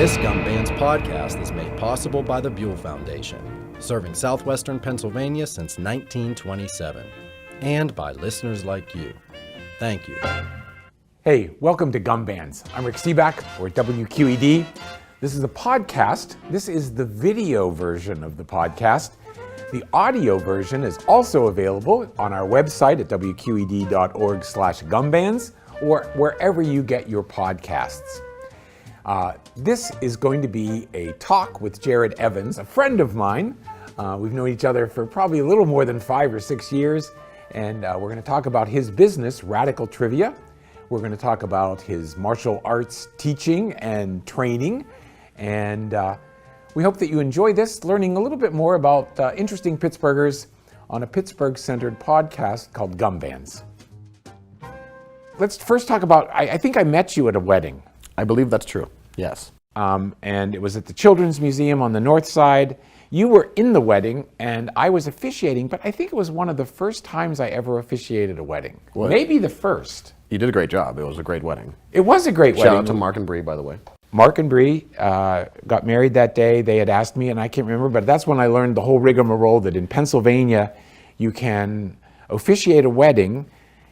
This GUMBANDS podcast is made possible by the Buell Foundation, serving southwestern Pennsylvania since 1927, and by listeners like you. Thank you. Hey, welcome to GUMBANDS. I'm Rick Sebak, or WQED. This is a podcast. This is the video version of the podcast. The audio version is also available on our website at wqed.org/gumbands or wherever you get your podcasts. This is going to be a talk with Jared Evans, a friend of mine. We've known each other for probably a little more than 5 or 6 years, and we're going to talk about his business, Radical Trivia. We're going to talk about his martial arts teaching and training, and we hope that you enjoy this, learning a little bit more about interesting Pittsburghers on a Pittsburgh-centered podcast called GUMBANDS. Let's first talk about, I think I met you at a wedding. I believe that's true, yes. And it was at the Children's Museum on the north side. You were in the wedding, and I was officiating, but I think it was one of the first times I ever officiated a wedding. What? Maybe the first. You did a great job. It was a great wedding. It was a great wedding. Shout out to Mark and Bree, by the way. Mark and Bree got married that day. They had asked me, and I can't remember, but that's when I learned the whole rigmarole that in Pennsylvania, you can officiate a wedding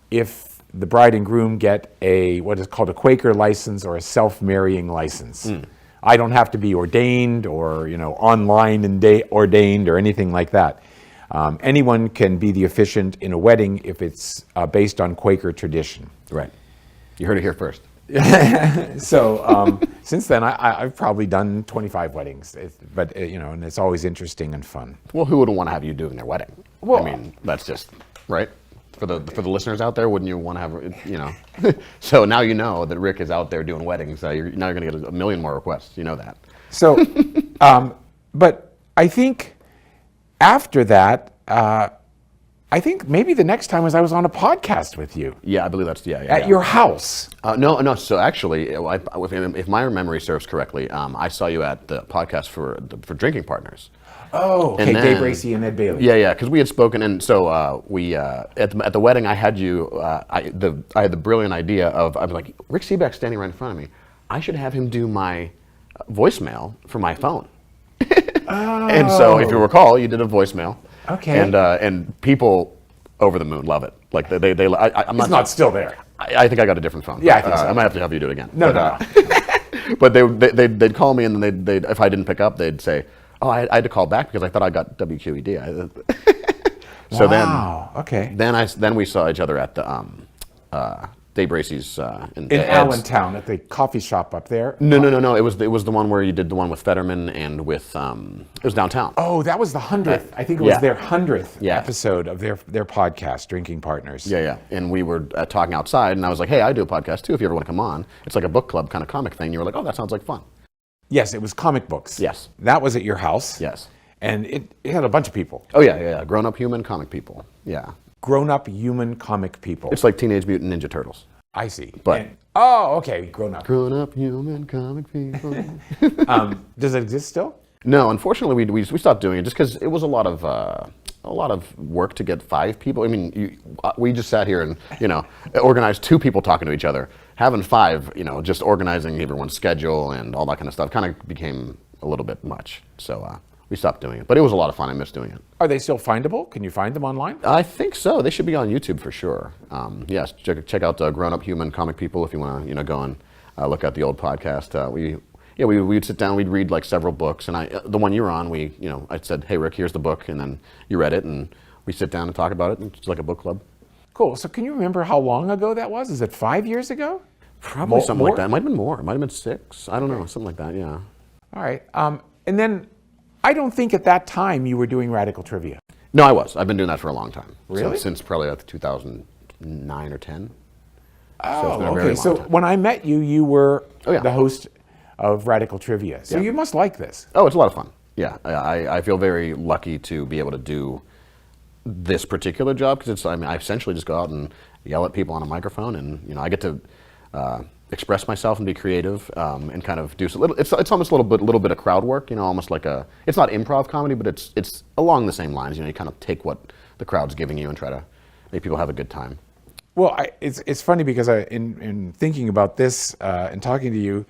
if the bride and groom get what is called a Quaker license or a self-marrying license. I don't have to be ordained or online and ordained or anything like that. Anyone can be the officiant in a wedding if it's based on Quaker tradition. Right. You heard it here first. So since then, I've probably done 25 weddings, but and it's always interesting and fun. Well, who wouldn't want to have you doing their wedding? Well, I mean, that's just right. For the listeners out there, wouldn't you want to have So now you know that Rick is out there doing weddings. Now you're going to get a million more requests. You know that. So, but I think after that, I think maybe the next time was I was on a podcast with you. Yeah, I believe that's at your house. No. So actually, if my memory serves correctly, I saw you at the podcast for Drinking Partners. Oh, okay, Dave Racy and Ed Bailey. Yeah, because we had spoken, and so we at the wedding I had you. I had the brilliant idea of I was like, Rick Sebak's standing right in front of me. I should have him do my voicemail for my phone. Oh. And so, if you recall, you did a voicemail. Okay. And people over the moon love it. Like I'm it's not still there. I think I got a different phone. Yeah, I think so. I might have to have you do it again. No. But they'd call me, and then if I didn't pick up, they'd say, "Oh, I had to call back because I thought I got WQED." So wow. Okay. Then we saw each other at the Dave Racy's in Allentown at the coffee shop up there. No. It was the one where you did the one with Fetterman and with it was downtown. Oh, that was the 100th. I think it was their 100th episode of their podcast, Drinking Partners. Yeah. And we were talking outside, and I was like, "Hey, I do a podcast too. If you ever want to come on, it's like a book club kind of comic thing." You were like, "Oh, that sounds like fun." Yes, it was comic books. Yes. That was at your house. Yes. And it had a bunch of people. Oh, yeah. Grown-up human comic people. Yeah. Grown-up human comic people. It's like Teenage Mutant Ninja Turtles. I see. But okay, grown-up. Grown-up human comic people. Does it exist still? No, unfortunately, we stopped doing it just because it was a lot of work to get 5 people. I mean, we just sat here and organized 2 people talking to each other. Having 5, just organizing everyone's schedule and all that kind of stuff kind of became a little bit much. So we stopped doing it. But it was a lot of fun. I miss doing it. Are they still findable? Can you find them online? I think so. They should be on YouTube for sure. Yes, check out Grown Up Human Comic People if you want to go and look at the old podcast. We'd sit down, we'd read like several books, and the one you were on, I said, "Hey Rick, here's the book," and then you read it, and we sit down and talk about it. It's like a book club. Cool. So can you remember how long ago that was? Is it 5 years ago? Probably something like that. It might have been more. It might have been 6. I don't know. Something like that, yeah. All right. And then I don't think at that time you were doing Radical Trivia. No, I was. I've been doing that for a long time. Really? Since probably like 2009 or 10. Oh, okay. So when I met you, you were the host of Radical Trivia. So you must like this. Oh, it's a lot of fun. Yeah. I feel very lucky to be able to do this particular job because I essentially just go out and yell at people on a microphone, and I get to express myself and be creative and kind of do it's almost a little bit of crowd work, almost like it's not improv comedy, but it's along the same lines. You kind of take what the crowd's giving you and try to make people have a good time. Well, it's funny because in thinking about this and talking to you,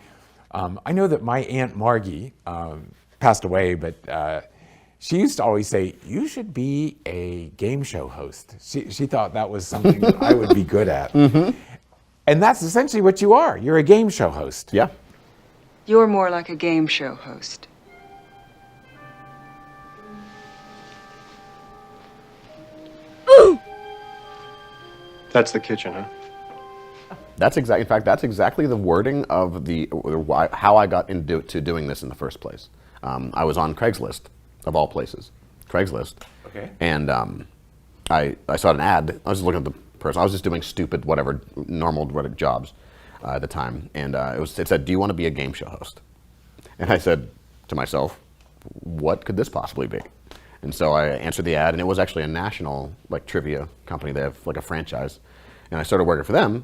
I know that my Aunt Margie passed away, but she used to always say, you should be a game show host. She thought that was something that I would be good at. Mm-hmm. And that's essentially what you are. You're a game show host. Yeah. You're more like a game show host. That's the kitchen, huh? In fact, that's exactly the wording of how I got into doing this in the first place. I was on Craigslist, of all places. Craigslist. Okay. And I saw an ad. I was looking at the person. I was just doing stupid, whatever, normal jobs at the time. And it said, do you want to be a game show host? And I said to myself, what could this possibly be? And so I answered the ad, and it was actually a national trivia company. They have a franchise. And I started working for them.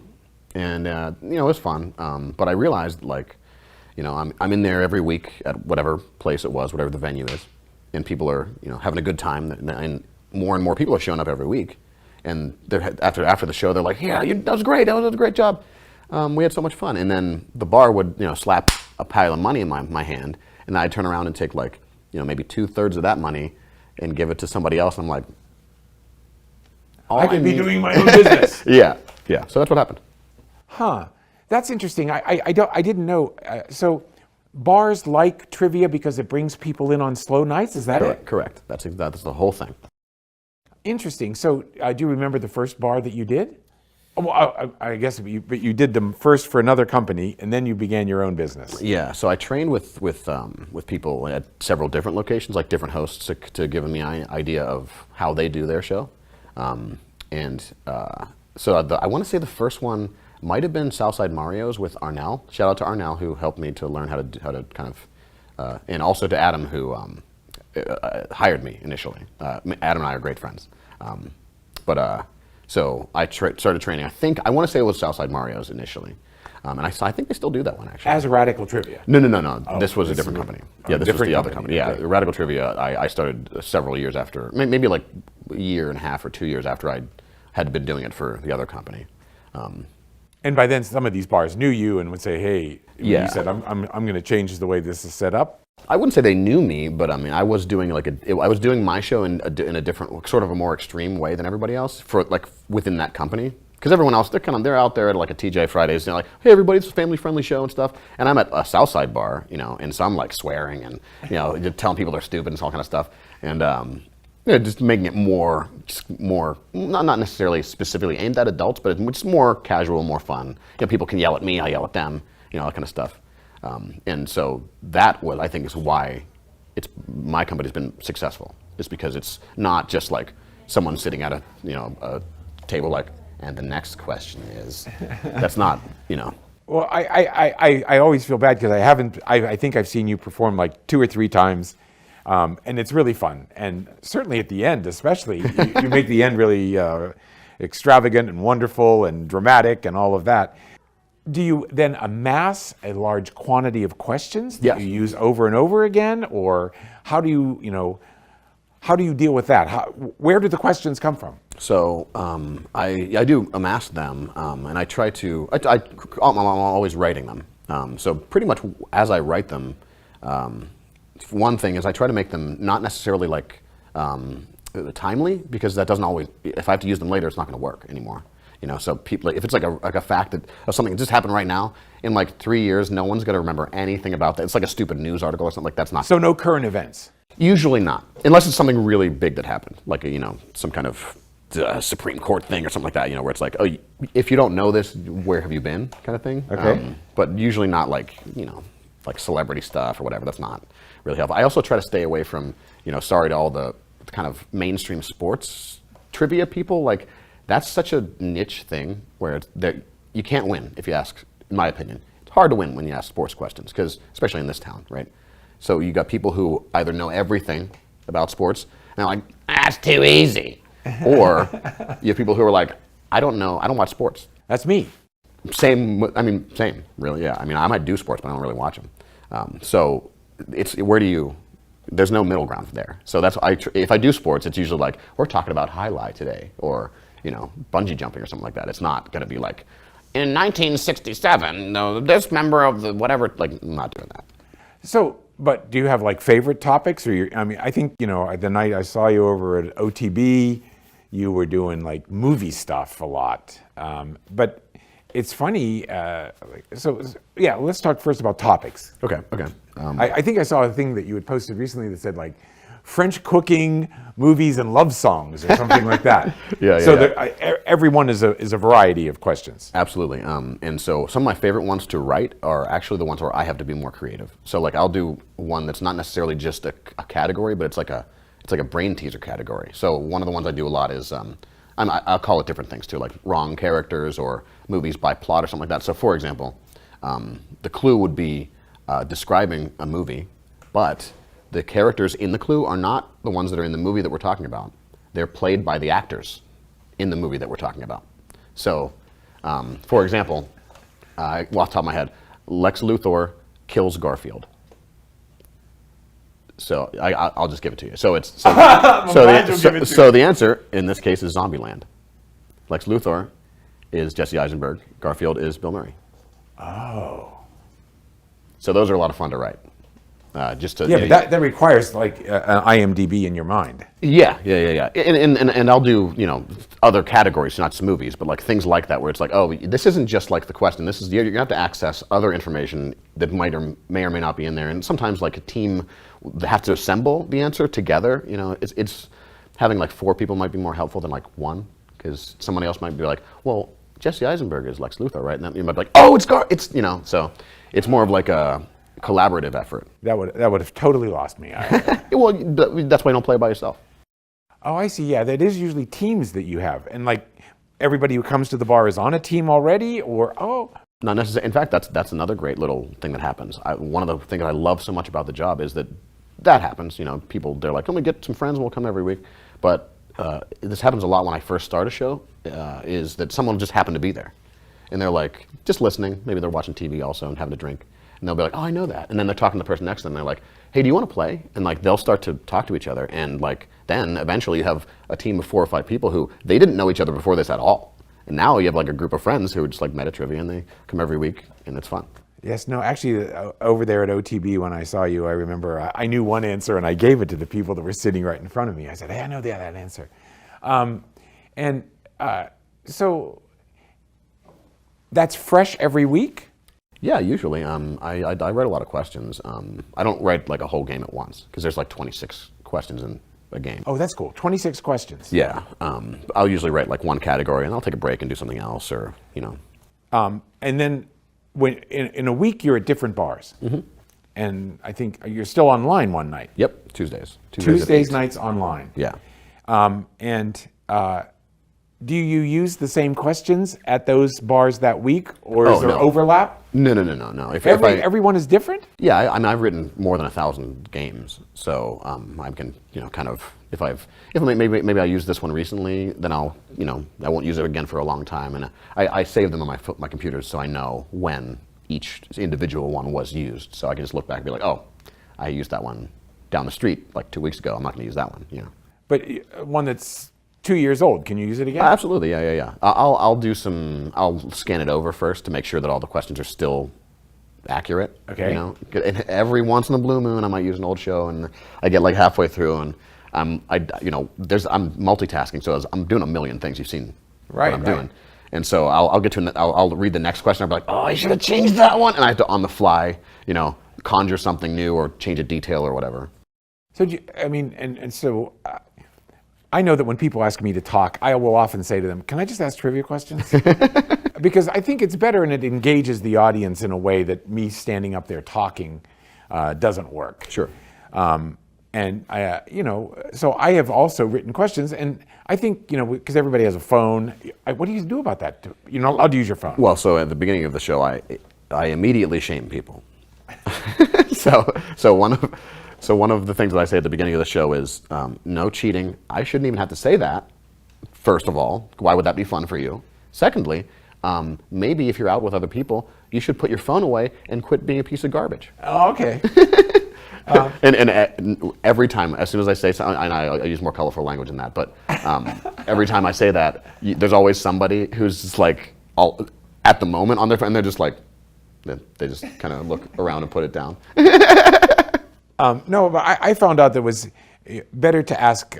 And it was fun, but I realized I'm in there every week at whatever place it was, whatever the venue is, and people are having a good time, and more people are showing up every week, and they're after the show they're like, yeah, that was great, that was a great job, we had so much fun, and then the bar would slap a pile of money in my hand, and I'd turn around and take maybe 2/3 of that money and give it to somebody else. I'm like, I could be doing my own business. yeah, so that's what happened. Huh, that's interesting. I didn't know. So bars like trivia because it brings people in on slow nights, is that it? Correct. That's the whole thing. Interesting. So do you remember the first bar that you did? Well, I guess, but you did them first for another company, and then you began your own business. Yeah, so I trained with people at several different locations, like different hosts, to give them the idea of how they do their show. So I want to say the first one might have been Southside Mario's with Arnell. Shout out to Arnell, who helped me to learn how to kind of, and also to Adam, who hired me initially. Adam and I are great friends. So I started training. I want to say it was Southside Mario's initially. And I think they still do that one, actually. As Radical Trivia? No. Oh, this was a different company. Yeah, this was the other company. Yeah, okay. Radical Trivia, I started several years after, maybe like a year and a half or 2 years after I had been doing it for the other company. And by then, some of these bars knew you and would say, "Hey," yeah. You said, "I'm going to change the way this is set up." I wouldn't say they knew me, but I mean, I was doing I was doing my show in a different, sort of a more extreme way than everybody else for within that company. Because everyone else, they're out there at a TJ Fridays, like, hey, everybody, it's a family-friendly show and stuff. And I'm at a Southside bar, and so I'm swearing and just telling people they're stupid and all kind of stuff, and just making it more, not necessarily specifically aimed at adults, but it's just more casual, more fun. People can yell at me, I yell at them, that kind of stuff. And so that was, I think, is why my company's been successful. Is because it's not just someone sitting at a table and the next question is, that's not, Well, I always feel bad because I think I've seen you perform 2 or 3 times. And it's really fun. And certainly at the end, especially, you make the end really extravagant and wonderful and dramatic and all of that. Do you then amass a large quantity of questions that you use over and over again? Or how do you deal with that? Where do the questions come from? So I do amass them, and I try to, I'm always writing them. So pretty much as I write them, one thing is I try to make them not necessarily timely, because that doesn't always, if I have to use them later, it's not going to work anymore. So people, if it's a fact of something that just happened right now, in 3 years, no one's going to remember anything about that. It's like a stupid news article or something that's not. So no current events? Usually not, unless it's something really big that happened, some kind of Supreme Court thing or something like that, where it's oh, if you don't know this, where have you been, kind of thing. Okay. But usually not celebrity stuff or whatever. That's not really helpful. I also try to stay away from, sorry to all the kind of mainstream sports trivia people. That's such a niche thing where you can't win if you ask, in my opinion. It's hard to win when you ask sports questions, because especially in this town, right? So you got people who either know everything about sports and they're like, that's too easy. Or you have people who are like, I don't know, I don't watch sports. That's me. Same, really, yeah. I might do sports, but I don't really watch them. So it's, there's no middle ground there. So that's, if I do sports, it's usually we're talking about highlight today, or, bungee jumping or something like that. It's not going to be in 1967, this member of the whatever, like, I'm not doing that. So, but do you have like favorite topics? Or I think, the night I saw you over at OTB, you were doing like movie stuff a lot. But it's funny, let's talk first about topics. Okay. I think I saw a thing that you had posted recently that said like French cooking, movies, and love songs, or something like that. Everyone is a variety of questions. Absolutely. And so some of my favorite ones to write are actually the ones where I have to be more creative. So like I'll do one that's not necessarily just a category, but it's like a brain teaser category. So one of the ones I do a lot is I'll call it different things too, like wrong characters or movies by plot or something like that. So for example, the clue would be describing a movie, but the characters in the clue are not the ones that are in the movie that we're talking about. They're played by the actors in the movie that we're talking about. So, for example, off the top of my head, Lex Luthor kills Garfield. So I'll just give it to you. So the answer in this case is Zombieland. Lex Luthor is Jesse Eisenberg. Garfield is Bill Murray. Oh. So those are a lot of fun to write. But that requires like an IMDb in your mind. Yeah. And I'll do other categories, not just movies, but like things like that where it's like, oh, this isn't just like the question. This is you're gonna have to access other information that may or may not be in there. And sometimes like a team has to assemble the answer together. It's having like 4 people might be more helpful than like 1, because somebody else might be like, well, Jesse Eisenberg is Lex Luthor, right? And then you might be like, oh, so it's more of like a collaborative effort. That would have totally lost me. Well, that's why you don't play by yourself. Oh, I see. Yeah, that is usually teams that you have, and like everybody who comes to the bar is on a team already, or not necessarily. In fact, that's another great little thing that happens. One of the things that I love so much about the job is that happens. People, they're like, "Let me get some friends, and we'll come every week." But this happens a lot when I first start a show. Is that someone just happened to be there, and they're like just listening. Maybe they're watching TV also and having a drink. And they'll be like, oh, I know that. And then they're talking to the person next to them. And they're like, hey, do you want to play? And like they'll start to talk to each other. And like then eventually you have a team of 4 or 5 people who they didn't know each other before this at all. And now you have like a group of friends who are just like meta trivia, and they come every week, and it's fun. Yes, no, actually over there at OTB when I saw you, I remember I knew one answer and I gave it to the people that were sitting right in front of me. I said, hey, I know that answer. So that's fresh every week? Yeah, usually. I write a lot of questions. I don't write like a whole game at once because there's like 26 questions in a game. Oh, that's cool. 26 questions. Yeah. I'll usually write like one category and I'll take a break and do something else, or And then when in a week you're at different bars. Mm-hmm. And I think you're still online one night. Yep, Tuesdays. Tuesdays nights online. Yeah. Do you use the same questions at those bars that week, or is there overlap? No. Everyone is different? Yeah, I've written more than 1,000 games, so I can, kind of, if maybe I used this one recently, then I won't use it again for a long time, and I save them on my computer so I know when each individual one was used, so I can just look back and be like, oh, I used that one down the street like 2 weeks ago. I'm not going to use that one. But one that's 2 years old, can you use it again? Absolutely, yeah. I'll scan it over first to make sure that all the questions are still accurate. Okay. And every once in a blue moon, I might use an old show, and I get like halfway through, and I'm multitasking, so I'm doing a million things. You've seen what I'm doing, and so I'll read the next question. I'll be like, oh, I should have changed that one, and I have to on the fly, conjure something new or change a detail or whatever. So so. I know that when people ask me to talk, I will often say to them, can I just ask trivia questions? Because I think it's better and it engages the audience in a way that me standing up there talking doesn't work. Sure. So I have also written questions, and I think, because everybody has a phone, what do you do about that? You're not allowed to use your phone. Well, so at the beginning of the show, I immediately shame people. So one of the things that I say at the beginning of the show is no cheating. I shouldn't even have to say that, first of all. Why would that be fun for you? Secondly, maybe if you're out with other people, you should put your phone away and quit being a piece of garbage. Oh, okay. And every time, as soon as I say something, and I use more colorful language than that, but every time I say that, there's always somebody who's just like, at the moment on their phone, and they're just like, they just kind of look around and put it down. No, but I found out that it was better to ask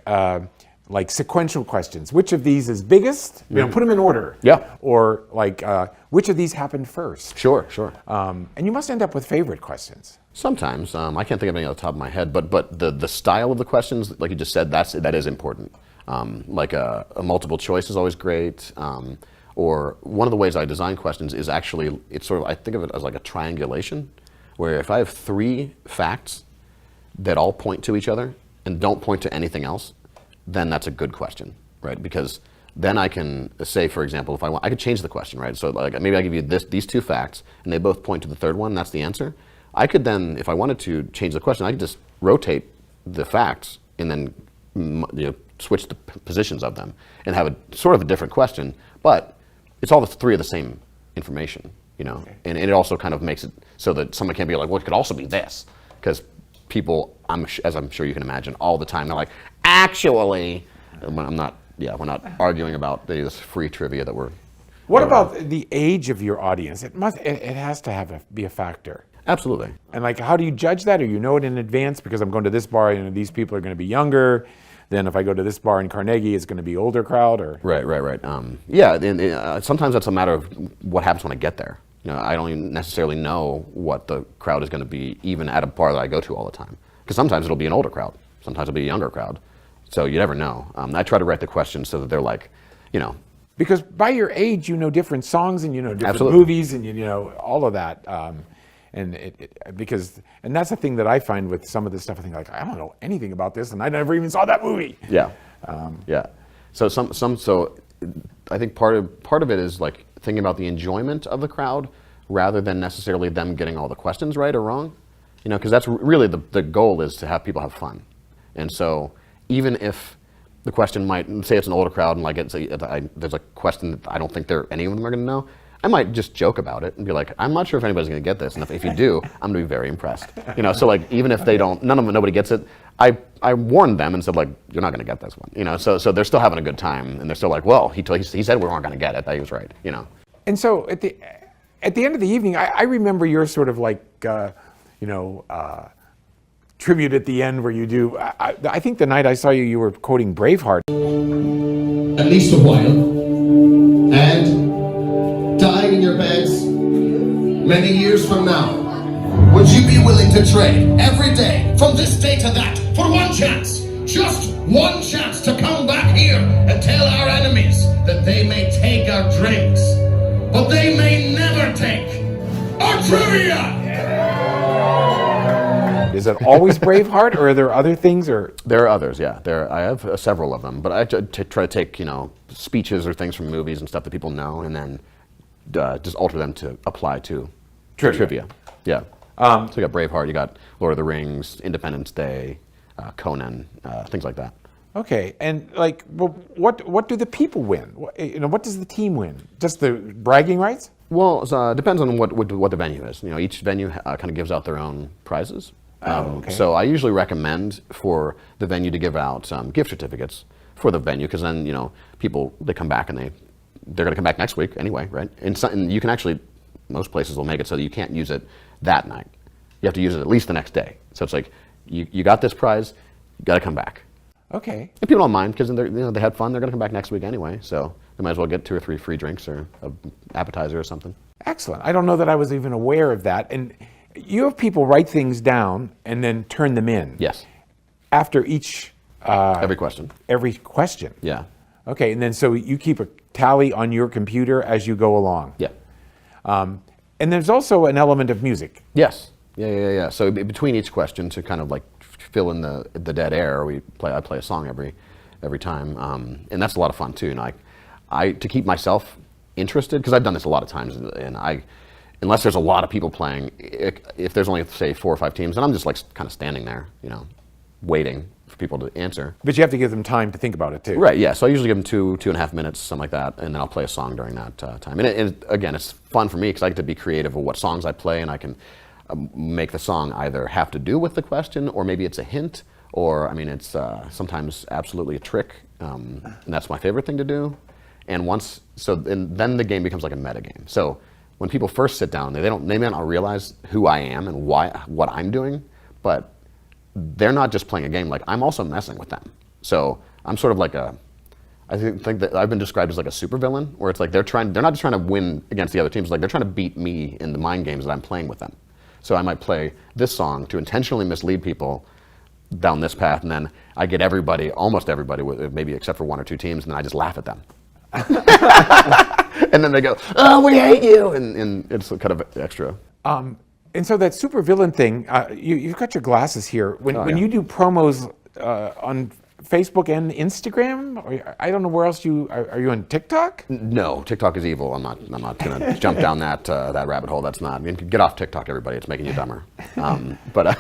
like sequential questions. Which of these is biggest? You know, put them in order. Yeah. Or like, which of these happened first? Sure. And you must end up with favorite questions. Sometimes. I can't think of any off the top of my head, but the style of the questions, like you just said, that is important. Like a multiple choice is always great. Or one of the ways I design questions is actually, it's sort of, I think of it as like a triangulation, where if I have 3 facts that all point to each other and don't point to anything else, then that's a good question, right? Because then I can say, for example, if I want, I could change the question, right? So like maybe I give you these 2 facts and they both point to the third one, that's the answer. I could then, if I wanted to change the question, I could just rotate the facts and then switch the positions of them and have a sort of a different question, but it's all the 3 of the same information, Okay. And it also kind of makes it so that someone can't be like, well, it could also be this, because people, as I'm sure you can imagine, all the time they're like, actually, we're not arguing about this free trivia that we're. What about the age of your audience? It has to be a factor. Absolutely. And like, how do you judge that? Or you know it in advance because I'm going to this bar and these people are going to be younger. Then if I go to this bar in Carnegie, it's going to be older crowd, or Right. Yeah, and sometimes that's a matter of what happens when I get there. I don't even necessarily know what the crowd is going to be, even at a bar that I go to all the time. Because sometimes it'll be an older crowd, sometimes it'll be a younger crowd. So you never know. I try to write the questions so that they're like, because by your age, you know different songs and you know different Absolutely. movies and you know all of that. And that's the thing that I find with some of this stuff. I think like, I don't know anything about this, and I never even saw that movie. Yeah. So so I think part of it is like thinking about the enjoyment of the crowd rather than necessarily them getting all the questions right or wrong. Because that's really the goal, is to have people have fun. And so even if the question might say it's an older crowd and like there's a question that I don't think any of them are going to know, I might just joke about it and be like, I'm not sure if anybody's going to get this, and if you do, I'm going to be very impressed. So like even if they don't, nobody gets it, I warned them and said like, you're not going to get this one. So they're still having a good time, and they're still like, well, he said we weren't going to get it. He was right. And so at the end of the evening, I remember your sort of like, tribute at the end where you do. I think the night I saw you, you were quoting Braveheart. At least a while, and dying in your beds many years from now. Would you be willing to trade every day from this day to that for one chance, just one chance to come back here and tell our enemies that they may take our drinks, but they may never take our trivia? Is it always Braveheart, or are there other things? Or There are others, yeah. I have several of them, but I try to take speeches or things from movies and stuff that people know, and then just alter them to apply to trivia. Yeah. So you got Braveheart, you got Lord of the Rings, Independence Day, Conan, things like that. Okay, and like, what do the people win? What does the team win? Just the bragging rights? Well, it depends on what the venue is. Each venue kind of gives out their own prizes. Okay. So I usually recommend for the venue to give out gift certificates for the venue, because then people, they come back and they're going to come back next week anyway, right? And you can actually, most places will make it so that you can't use it that night. You have to use it at least the next day. So it's like you got this prize, you got to come back. Okay. And people don't mind, because they had fun. They're going to come back next week anyway, so they might as well get 2 or 3 free drinks or an appetizer or something. Excellent. I don't know that I was even aware of that. And you have people write things down and then turn them in. Yes. After each... Every question. Every question. Yeah. Okay, and then so you keep a tally on your computer as you go along. Yeah. And there's also an element of music. Yes. Yeah. So between each question, to kind of like fill in the dead air, I play a song every time, and that's a lot of fun too. And I to keep myself interested, because I've done this a lot of times, and unless there's a lot of people playing, if there's only say 4 or 5 teams, and I'm just like kind of standing there, waiting for people to answer. But you have to give them time to think about it too. Right. Yeah. So I usually give them 2.5 minutes, something like that, and then I'll play a song during that time. And again, it's fun for me because I get to be creative with what songs I play, and I can make the song either have to do with the question, or maybe it's a hint, or it's sometimes absolutely a trick, and that's my favorite thing to do. And then the game becomes like a meta game. So when people first sit down, they may not realize who I am and what I'm doing, but they're not just playing a game. Like, I'm also messing with them. So I'm sort of like I think that I've been described as like a supervillain, where it's like they're not just trying to win against the other teams, like they're trying to beat me in the mind games that I'm playing with them. So I might play this song to intentionally mislead people down this path, and then I get almost everybody, maybe except for one or two teams, and then I just laugh at them. And then they go, "Oh, we hate you," and it's kind of extra. And so that supervillain thing, you've got your glasses here. When you do promos on Facebook and Instagram, or I don't know where else are you on TikTok? No, TikTok is evil. I'm not going to jump down that rabbit hole. That's not. I mean, get off TikTok, everybody. It's making you dumber. But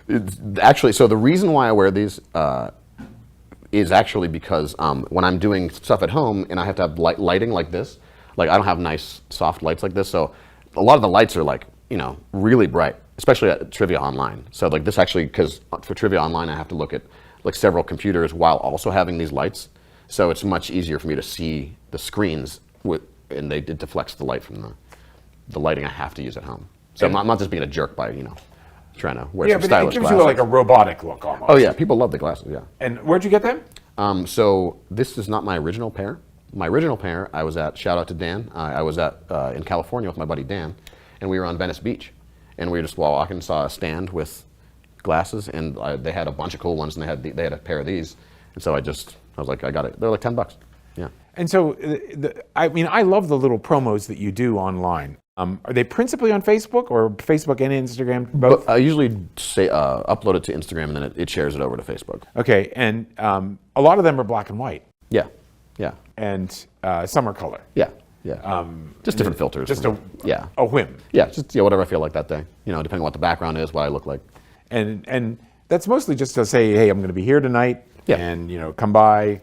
it's actually, so the reason why I wear these is actually because when I'm doing stuff at home and I have to have lighting like this, like I don't have nice soft lights like this, so a lot of the lights are like, really bright, especially at Trivia Online. So like this actually, because for Trivia Online I have to look at like several computers while also having these lights, so it's much easier for me to see the screens and they did deflects the light from the lighting I have to use at home. So I'm not just being a jerk by trying to wear some stylish glasses. Yeah, but it gives you like a robotic look almost. Oh yeah, people love the glasses. Yeah. And where'd you get them? So this is not my original pair. My original pair, I was at, shout out to Dan, I was at in California with my buddy Dan, and we were on Venice Beach, and we were just walking, saw a stand with glasses, and they had a bunch of cool ones, and they had a pair of these, and so I was like, I got it. They're like $10. Yeah. And so, I mean, I love the little promos that you do online. Are they principally on Facebook or Facebook and Instagram, both? I usually say upload it to Instagram, and then it shares it over to Facebook. Okay, and a lot of them are black and white. Yeah, yeah. And some are color. Yeah, yeah. Just different filters. Just a whim. Yeah, just whatever I feel like that day. Depending on what the background is, what I look like. And that's mostly just to say, hey, I'm going to be here tonight, and come by.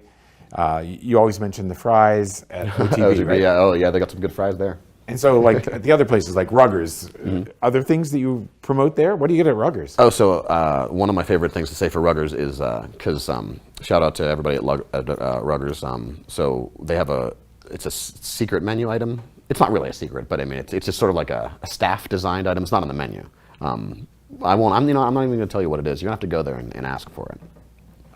You always mention the fries at OTB, right? Yeah, oh yeah, they got some good fries there. And so, like at the other places, like Ruggers, other things that you promote there? What do you get at Ruggers? Oh, so one of my favorite things to say for Ruggers is because shout out to everybody at Ruggers. So they have it's a secret menu item. It's not really a secret, but I mean it's just sort of like a staff designed item. It's not on the menu. I'm not even going to tell you what it is. You're going to have to go there and ask for it.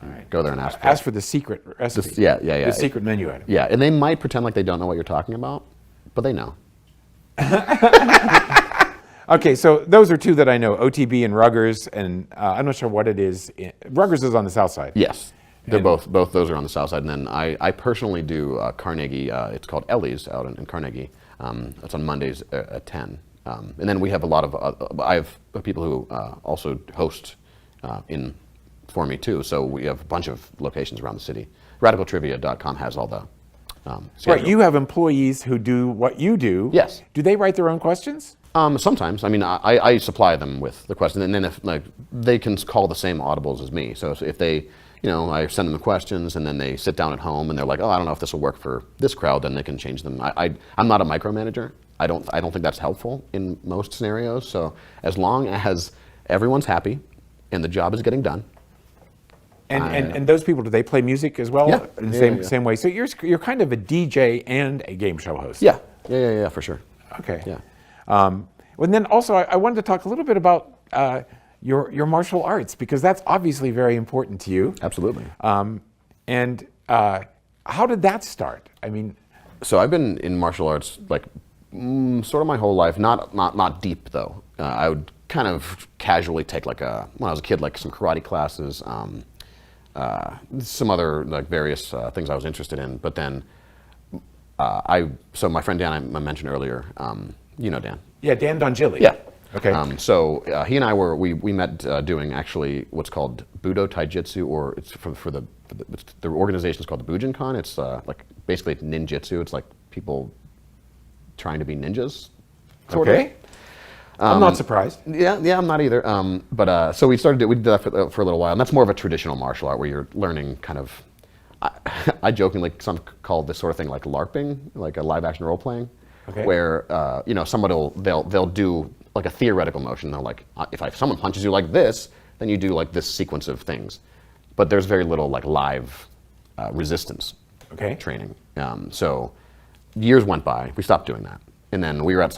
All right. Go there and ask for it. Ask for the secret recipe. Yeah. The secret menu item. Yeah, and they might pretend like they don't know what you're talking about, but they know. Okay, so those are two that I know, OTB and Ruggers, and I'm not sure what it is. Ruggers is on the south side. Yes, they're both those are on the south side, and then I personally do Carnegie. It's called Ellie's out in Carnegie. It's on Mondays at 10. And then we have a lot of I have people who also host for me too. So we have a bunch of locations around the city. RadicalTrivia.com has all the right. You have employees who do what you do. Yes. Do they write their own questions? Sometimes. I mean, I supply them with the question, and then if they can call the same audibles as me. So if they, I send them the questions, and then they sit down at home, and they're like, oh, I don't know if this will work for this crowd. Then they can change them. I'm not a micromanager. I don't think that's helpful in most scenarios. So as long as everyone's happy and the job is getting done. And those people, do they play music as well? Yeah. In the same way. So you're kind of a DJ and a game show host. Yeah, for sure. Okay. Yeah. And then also I wanted to talk a little bit about your martial arts, because that's obviously very important to you. Absolutely. And how did that start? I mean, so I've been in martial arts like sort of my whole life. Not deep though. I would kind of casually take when I was a kid, like some karate classes. Some other like various things I was interested in, but then so my friend Dan I mentioned earlier, Dan. Yeah, Dan Dongili. Yeah. Okay. So he and I we met doing actually what's called Budo Taijutsu, or it's for the organization is called the Bujinkan. It's like basically ninjutsu. It's like people trying to be ninjas. Okay. I'm not surprised. Yeah, I'm not either. But so we did that for a little while, and that's more of a traditional martial art where you're learning kind of. I jokingly some call this sort of thing like LARPing, like a live action role playing, where they'll do like a theoretical motion. They're like, if someone punches you like this, then you do like this sequence of things, but there's very little like live resistance. training. So years went by. We stopped doing that, and then we were at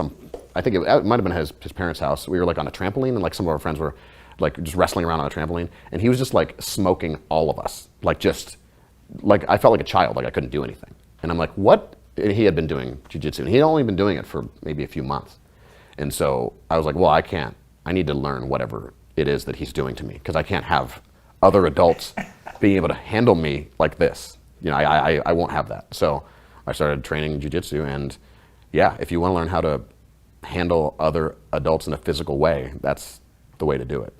I think it might have been his parents' house. We were like on a trampoline, and like some of our friends were like just wrestling around on a trampoline, and he was just like smoking all of us, like I felt like a child, like I couldn't do anything. And I'm like, what? And he had been doing jiu-jitsu, and he had only been doing it for maybe a few months. And so I was like, well, I need to learn whatever it is that he's doing to me, because I can't have other adults being able to handle me like this. You know, I won't have that. So I started training jiu-jitsu, and yeah, if you want to learn how to handle other adults in a physical way, that's the way to do it.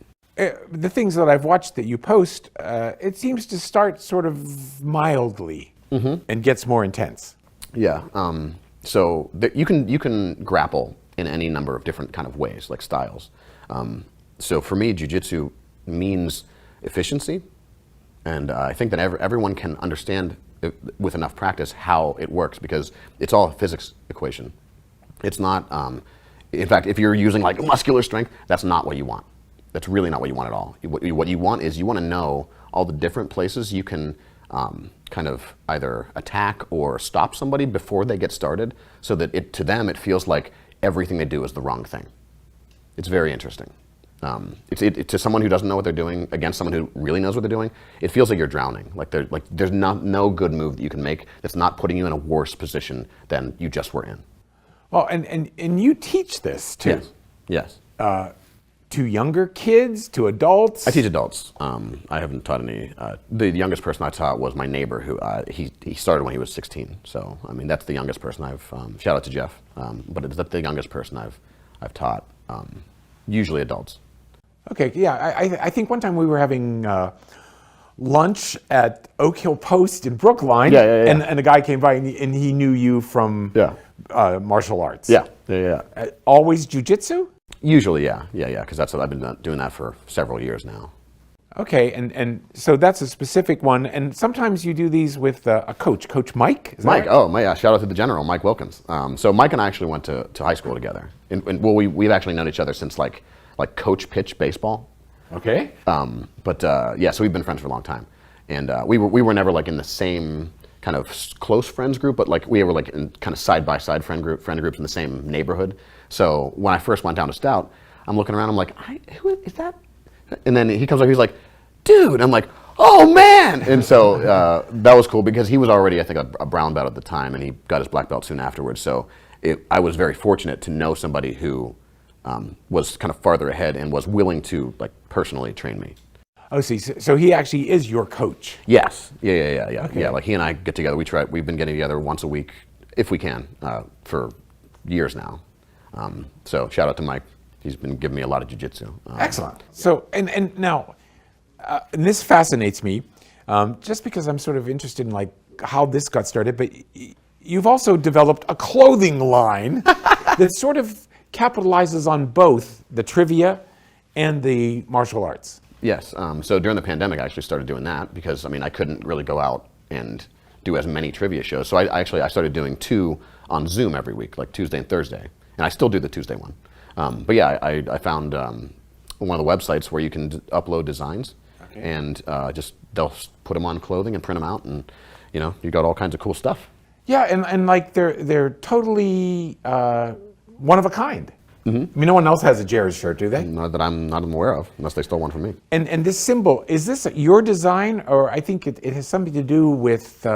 The things that I've watched that you post, it seems to start sort of mildly and gets more intense. Yeah. So you can grapple in any number of different kind of ways, like styles. So for me, jiu-jitsu means efficiency, and I think that everyone can understand with enough practice how it works, because it's all a physics equation. It's not. In fact, if you're using like muscular strength, that's not what you want. That's really not what you want at all. What you want is you want to know all the different places you can kind of either attack or stop somebody before they get started, so that to them it feels like everything they do is the wrong thing. It's very interesting. To someone who doesn't know what they're doing against someone who really knows what they're doing, it feels like you're drowning. There's no good move that you can make that's not putting you in a worse position than you just were in. Well, and you teach this too. Yes. To younger kids, to adults? I teach adults. I haven't taught any. The youngest person I taught was my neighbor, who he started when he was 16. So I mean, that's the youngest person I've. Shout out to Jeff. But it's the youngest person I've taught. Usually adults. Okay, yeah. I think one time we were having lunch at Oak Hill Post in Brookline, and a guy came by and he knew you from martial arts. Yeah. Always jiu-jitsu? Usually, yeah, because that's what I've been doing that for several years now. Okay, and so that's a specific one, and sometimes you do these with a coach, Coach Mike? Is that Mike, right? shout out to the general, Mike Wilkins. So Mike and I actually went to high school together. We've actually known each other since like coach pitch baseball. Okay. So we've been friends for a long time. And we were never like in the same kind of close friends group, but like we were like in kind of side-by-side friend groups in the same neighborhood. So when I first went down to Stout, I'm looking around, I'm like, who is that? And then he comes up, he's like, dude. I'm like, oh man. And so that was cool, because he was already, I think, a brown belt at the time, and he got his black belt soon afterwards. So I was very fortunate to know somebody who was kind of farther ahead and was willing to like personally train me. Oh, see, so he actually is your coach? Yes. Yeah. Okay. Yeah, like he and I get together. We've been getting together once a week, if we can, for years now. So shout out to Mike. He's been giving me a lot of jiu-jitsu. Excellent. So, and now, and this fascinates me, just because I'm sort of interested in like how this got started, but you've also developed a clothing line that sort of capitalizes on both the trivia and the martial arts. Yes. So during the pandemic, I actually started doing that, because I mean I couldn't really go out and do as many trivia shows. So I started doing 2 on Zoom every week, like Tuesday and Thursday, and I still do the Tuesday one. But yeah, I found one of the websites where you can upload designs, and they'll put them on clothing and print them out, and you got all kinds of cool stuff. Yeah, and like they're totally one of a kind. Mm-hmm. I mean, no one else has a Jared shirt, do they? Not that I'm not aware of, unless they stole one from me. And this symbol, is this your design, or I think it has something to do with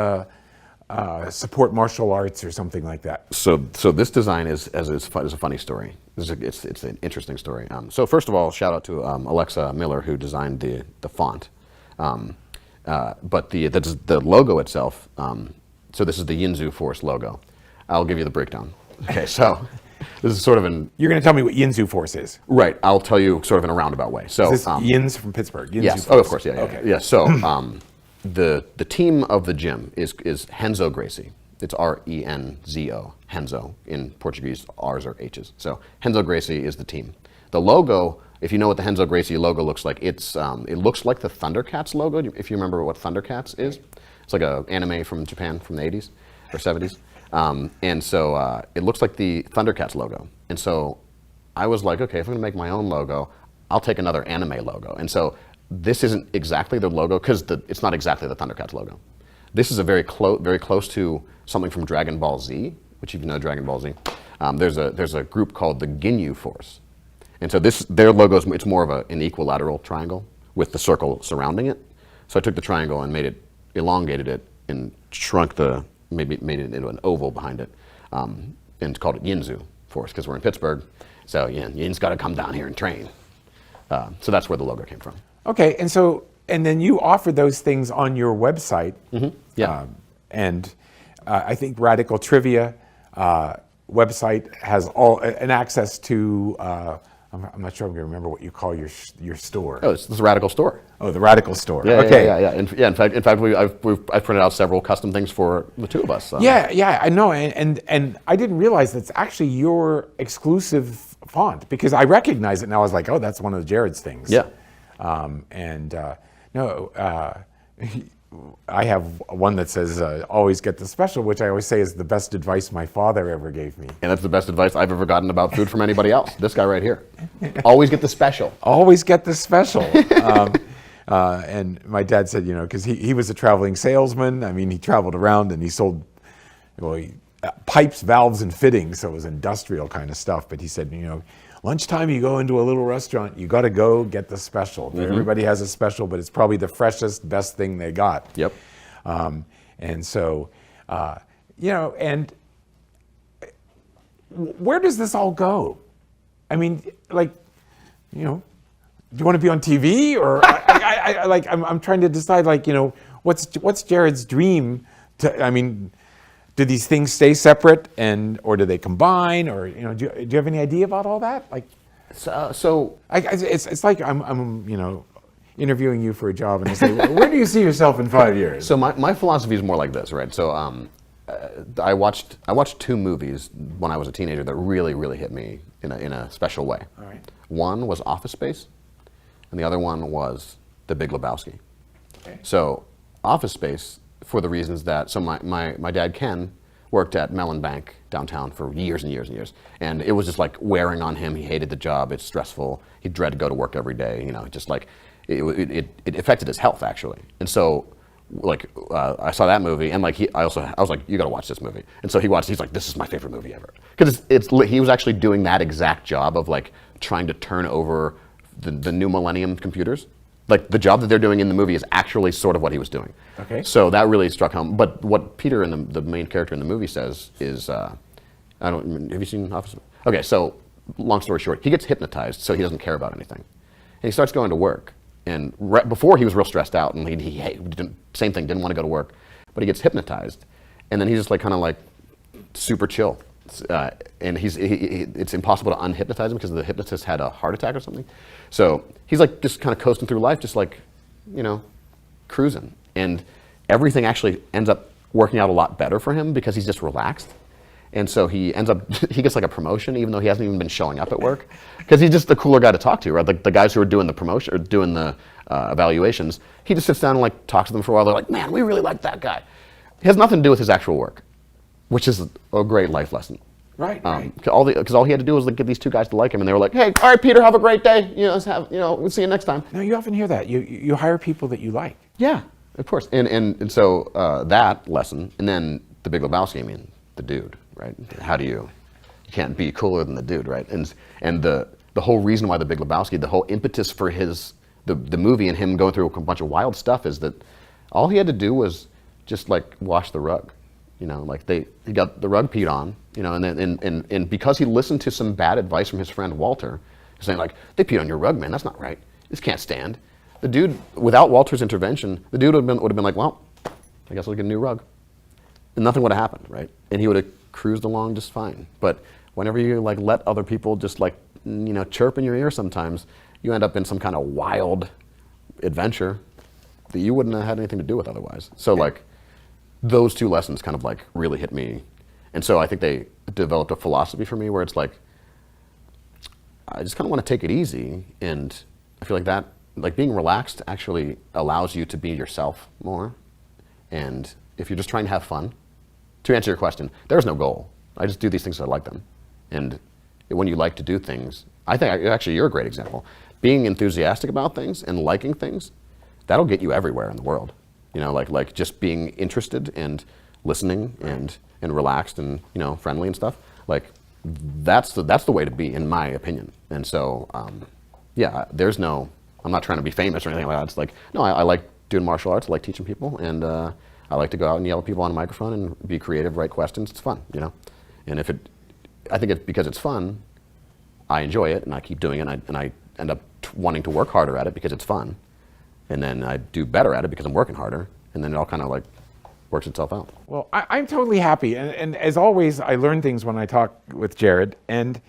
support martial arts or something like that? So this design is a funny story. It's an interesting story. So first of all, shout out to Alexa Miller, who designed the font. But the logo itself. So this is the Yinzu Force logo. I'll give you the breakdown. Okay, so this is sort of You're going to tell me what Yinzu Force is. Right. I'll tell you sort of in a roundabout way. So is this Yinz from Pittsburgh? Yinzu yes. Force. Oh, of course. Yeah. Okay. Yeah. So the team of the gym is Yinzer Gracie. It's Renzo. Renzo in Portuguese. R's are H's. So Yinzer Gracie is the team. The logo, if you know what the Yinzer Gracie logo looks like, it looks like the Thundercats logo. If you remember what Thundercats is, it's like an anime from Japan from the 80s or 70s. And so it looks like the Thundercats logo. And so I was like, okay, if I'm gonna make my own logo, I'll take another anime logo. And so this isn't exactly the logo, because it's not exactly the Thundercats logo. This is a very close to something from Dragon Ball Z, which if you know Dragon Ball Z, there's a group called the Yinzu Force, and so their logo it's more of an equilateral triangle with the circle surrounding it. So I took the triangle and elongated it, and shrunk made it into an oval behind it, and called it Yinzu Force because we're in Pittsburgh. So Yin's got to come down here and train. So that's where the logo came from. Okay, and then you offer those things on your website. Mm-hmm. Yeah. And I think Radical Trivia website has an access to. I'm not sure I'm going to remember what you call your store. Oh, it's the Radical Store. Oh, the Radical Store. Yeah, okay. Yeah. In fact, I've printed out several custom things for the two of us. So. Yeah, I know, and I didn't realize that's actually your exclusive font because I recognize it and I was like, oh, that's one of Jared's things. Yeah. I have one that says always get the special, which I always say is the best advice my father ever gave me. And that's the best advice I've ever gotten about food from anybody else. This guy right here. Always get the special. Always get the special. And my dad said, because he was a traveling salesman. I mean, he traveled around and he sold pipes, valves, and fittings, so it was industrial kind of stuff. But he said, lunchtime you go into a little restaurant, you got to go get the special. Mm-hmm. Everybody has a special, but it's probably the freshest, best thing they got. Yep. And so, and where does this all go? I mean, do you want to be on TV or I'm trying to decide what's Jared's dream do these things stay separate or do they combine or do you have any idea about all that? It's like I'm interviewing you for a job and I say, where do you see yourself in 5 years? So my philosophy is more like this, right? So I watched two movies when I was a teenager that really, really hit me in a special way. All right. One was Office Space, and the other one was The Big Lebowski. Okay. So Office Space, for the reasons that my dad Ken worked at Mellon Bank downtown for years and years and years, and it was just like wearing on him. He hated the job. It's stressful. He dreaded to go to work every day. Just like it affected his health actually. And so I saw that movie, and I was like, you got to watch this movie. And so he watched. He's like, this is my favorite movie ever, because he was actually doing that exact job of trying to turn over the new millennium computers. Like the job that they're doing in the movie is actually sort of what he was doing. Okay. So that really struck home. But what Peter, the main character in the movie, says is, have you seen Office? Okay, so long story short, he gets hypnotized, so he doesn't care about anything, and he starts going to work. And before he was real stressed out, and he same thing, didn't want to go to work, but he gets hypnotized, and then he's just kind of super chill. And it's impossible to unhypnotize him because the hypnotist had a heart attack or something. So he's just kind of coasting through life, just cruising. And everything actually ends up working out a lot better for him because he's just relaxed. And so he gets a promotion even though he hasn't even been showing up at work because he's just the cooler guy to talk to, right? The guys who are doing the promotion or doing the evaluations, he just sits down and talks to them for a while. They're like, man, we really like that guy. It has nothing to do with his actual work, which is a great life lesson. Right. Because all he had to do was get these two guys to like him, and they were like, "Hey, all right, Peter, have a great day. We'll see you next time." No, you often hear that. You hire people that you like. Yeah, of course. And so that lesson, and then The Big Lebowski. The dude, right? You can't be cooler than the dude, right? And the whole reason why The Big Lebowski, the whole impetus for the movie and him going through a bunch of wild stuff is that all he had to do was just wash the rug. He got the rug peed on, and because he listened to some bad advice from his friend Walter, saying they peed on your rug, man, that's not right. This can't stand. The dude, without Walter's intervention, the dude would have been like, well, I guess I'll get a new rug, and nothing would have happened, right? And he would have cruised along just fine. But whenever you let other people just chirp in your ear, sometimes you end up in some kind of wild adventure that you wouldn't have had anything to do with otherwise. So those two lessons kind of really hit me. And so I think they developed a philosophy for me where it's I just kind of want to take it easy. And I feel that being relaxed actually allows you to be yourself more. And if you're just trying to have fun, to answer your question, there's no goal. I just do these things because I like them. And when you like to do things, I think actually you're a great example. Being enthusiastic about things and liking things, that'll get you everywhere in the world. You know, like just being interested and listening and relaxed and, you know, friendly and stuff. Like that's the way to be, in my opinion. And so, yeah, I'm not trying to be famous or anything like that. It's like, no, I like doing martial arts. I like teaching people, and I like to go out and yell at people on a microphone and be creative, write questions. It's fun, you know. And I think it's because it's fun, I enjoy it, and I keep doing it, and I end up wanting to work harder at it because it's fun. And then I do better at it because I'm working harder, and then it all kind of like works itself out. Well, I'm totally happy, and as always, I learn things when I talk with Jared, and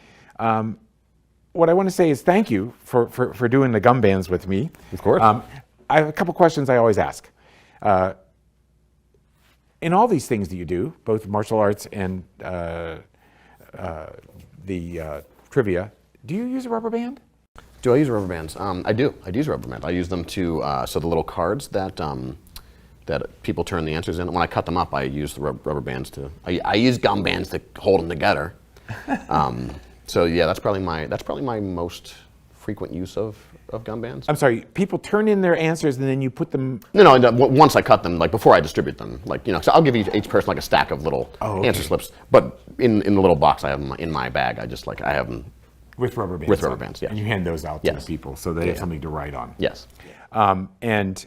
what I want to say is thank you for doing the Gumbands with me. Of course. I have a couple questions I always ask. In all these things that you do, both martial arts and the trivia, do you use a rubber band? Do I use rubber bands? I do. I use rubber bands. I use them to, so the little cards that that people turn the answers in. When I cut them up, I use the rubber bands to, I use gum bands to hold them together. So yeah, that's probably my most frequent use of gum bands. I'm sorry, people turn in their answers and then you put them... No, once I cut them, like before I distribute them, like, you know, so I'll give each person like a stack of little answer slips, but in the little box I have them in my bag, I have them with rubber bands. With rubber bands, yeah. And you hand those out to the people so they have something to write on. Yes. And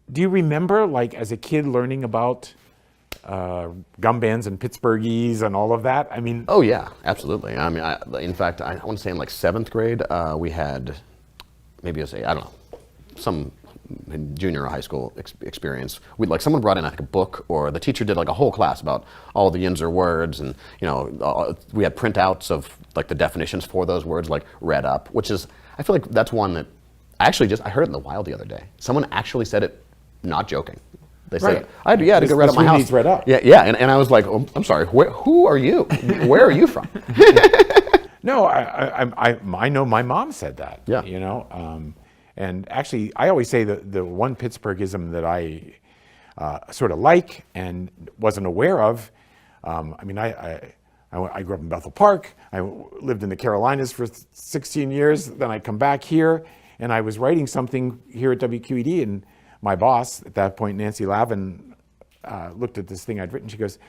do you remember, like, as a kid learning about Gumbands and Pittsburghese and all of that? I mean... Oh, yeah, absolutely. I mean, in fact, I want to say in like 7th grade, we had, maybe I don't know, some junior or high school experience. Someone brought in, I think, a book, or the teacher did like a whole class about all the Yinzer words, and, you know, we had printouts of like the definitions for those words, like read up, which is, I feel like that's one that I heard it in the wild the other day. Someone actually said it, not joking. They said, I had to go read up my house. Read up. Yeah, and I was like, oh, I'm sorry, who are you? Where are you from? No, I know my mom said that. Yeah. You know, and actually, I always say that the one Pittsburghism that I sort of like and wasn't aware of. I mean, I grew up in Bethel Park. I lived in the Carolinas for 16 years. Then I come back here, and I was writing something here at WQED, and my boss at that point, Nancy Lavin, looked at this thing I'd written. She goes,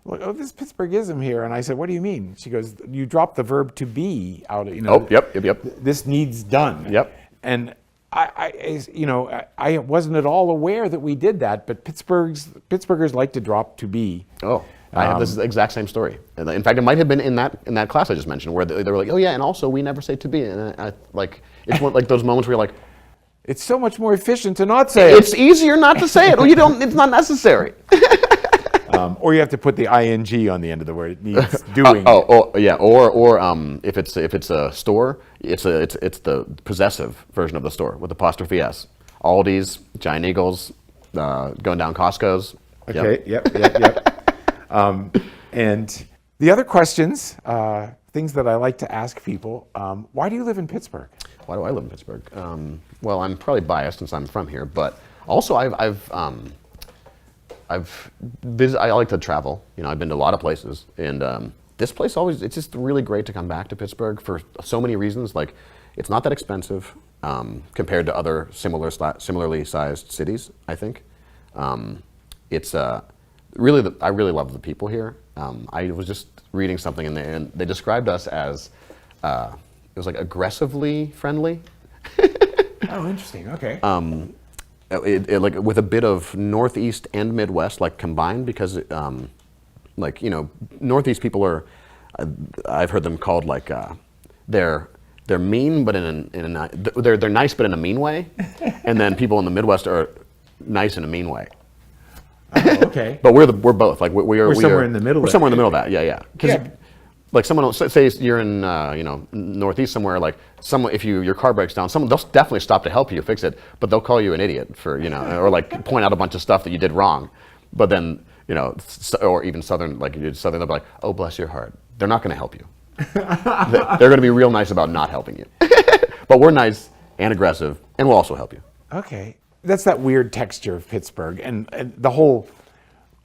"Oh, this Pittsburghism here." And I said, "What do you mean?" She goes, "You dropped the verb to be out of, you know." Oh, yep. This needs done. Yep. And I wasn't at all aware that we did that, but Pittsburghers like to drop to be. Oh, I have this exact same story. In fact, it might have been in that class I just mentioned, where they were like, "Oh yeah, and also we never say to be." And it's one like those moments where you're like, it's so much more efficient to not say it. It's easier not to say it. Or you don't. It's not necessary. Or you have to put the ing on the end of the word. It needs doing. Yeah. Or if it's a store, it's the possessive version of the store with apostrophe s. Aldi's, Giant Eagles, going down Costco's. Okay. Yep. And the other questions, things that I like to ask people. Why do you live in Pittsburgh? Why do I live in Pittsburgh? Well, I'm probably biased since I'm from here, but also I like to travel. You know, I've been to a lot of places, and this place it's just really great to come back to Pittsburgh for so many reasons. Like, it's not that expensive compared to other similarly sized cities, I think. It's really, I really love the people here. I was just reading something and they described us as, it was like aggressively friendly. Oh, interesting. Okay. Like with a bit of Northeast and Midwest like combined, because like, you know, Northeast people are, I've heard them called like they're mean, but they're nice but in a mean way, and then people in the Midwest are nice in a mean way. Oh, okay. But we're both like we're somewhere in the middle. We're somewhere in the middle of that. Yeah. Like someone will say you're in Northeast somewhere, like if your car breaks down, they'll definitely stop to help you fix it, but they'll call you an idiot for, you know, or like point out a bunch of stuff that you did wrong. But then, you know, or even Southern, like you did Southern, they'll be like, "Oh, bless your heart." They're not going to help you. They're going to be real nice about not helping you. But we're nice and aggressive, and we'll also help you. Okay. That's that weird texture of Pittsburgh, and the whole,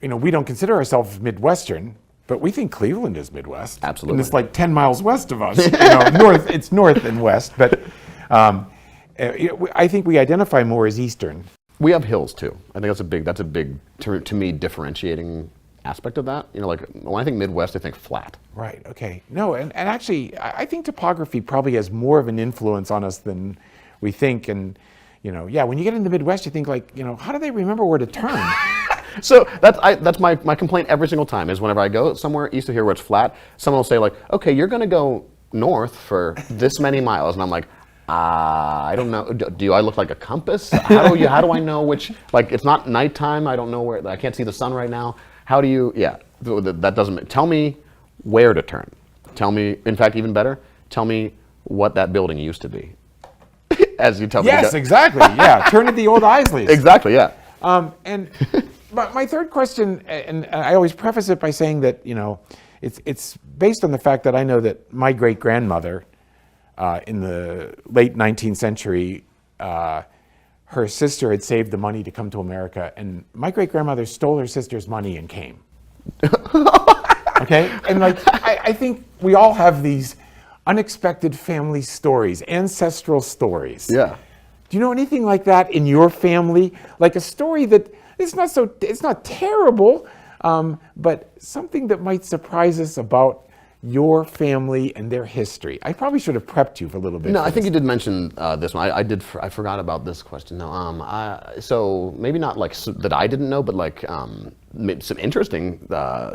you know, we don't consider ourselves Midwestern, but we think Cleveland is Midwest. Absolutely. And it's like 10 miles west of us. You know, it's north and west, but I think we identify more as Eastern. We have hills too. I think that's a big to me differentiating aspect of that. You know, like when I think Midwest, I think flat. Right, okay. No, and actually, I think topography probably has more of an influence on us than we think. And, you know, yeah, when you get in the Midwest, you think like, you know, how do they remember where to turn? So that's my complaint every single time is whenever I go somewhere east of here where it's flat, someone will say like, okay, you're going to go north for this many miles. And I'm like, I don't know. Do I look like a compass? How do I know which, like, it's not nighttime. I don't know where, I can't see the sun right now. How do you, yeah, that doesn't, tell me where to turn. Tell me, in fact, even better, tell me what that building used to be. As you tell me. Yes, exactly. Yeah, turn to the old Isleys. Exactly, yeah. And my third question, and I always preface it by saying that, you know, it's based on the fact that I know that my great-grandmother in the late 19th century, her sister had saved the money to come to America, and my great-grandmother stole her sister's money and came. Okay? And like, I think we all have these unexpected family stories, ancestral stories. Yeah. Do you know anything like that in your family? Like a story that it's not terrible, but something that might surprise us about your family and their history. I probably should have prepped you for a little bit. No, I think you did mention this one. I forgot about this question. No, so maybe not like that I didn't know, but like some interesting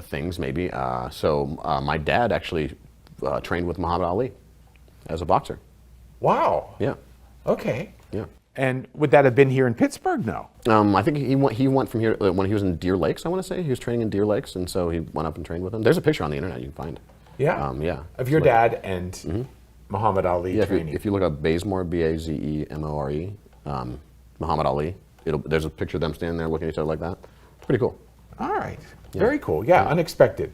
things maybe. So my dad actually trained with Muhammad Ali as a boxer. Wow. Yeah. Okay. Yeah. And would that have been here in Pittsburgh? No. I think he went from here when he was in Deer Lakes. I want to say he was training in Deer Lakes, and so he went up and trained with him. There's a picture on the internet you can find. Yeah. Yeah. Of your dad and Muhammad Ali training. If you look up Bazemore, Bazemore, Muhammad Ali, there's a picture of them standing there looking at each other like that. It's pretty cool. All right. Very cool. Yeah, unexpected.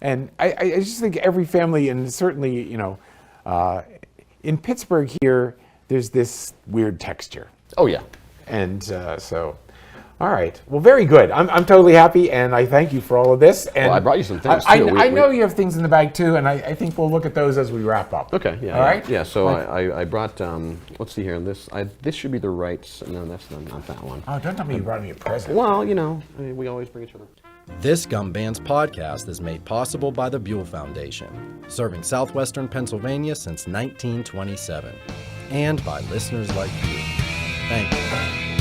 And I just think every family, and certainly, you know, in Pittsburgh here, there's this weird texture. Oh, yeah. And so, all right. Well, very good. I'm totally happy, and I thank you for all of this. And Well, I brought you some things, I too. I know you have things in the bag, too, and I think we'll look at those as we wrap up. Okay, yeah. All right? Yeah, so I brought, let's see here, this should be the right, no, that's not that one. Oh, don't tell me you brought me a present. Well, you know, we always bring each other. This GUMBANDS podcast is made possible by the Buell Foundation, serving southwestern Pennsylvania since 1927, and by listeners like you. Thank you.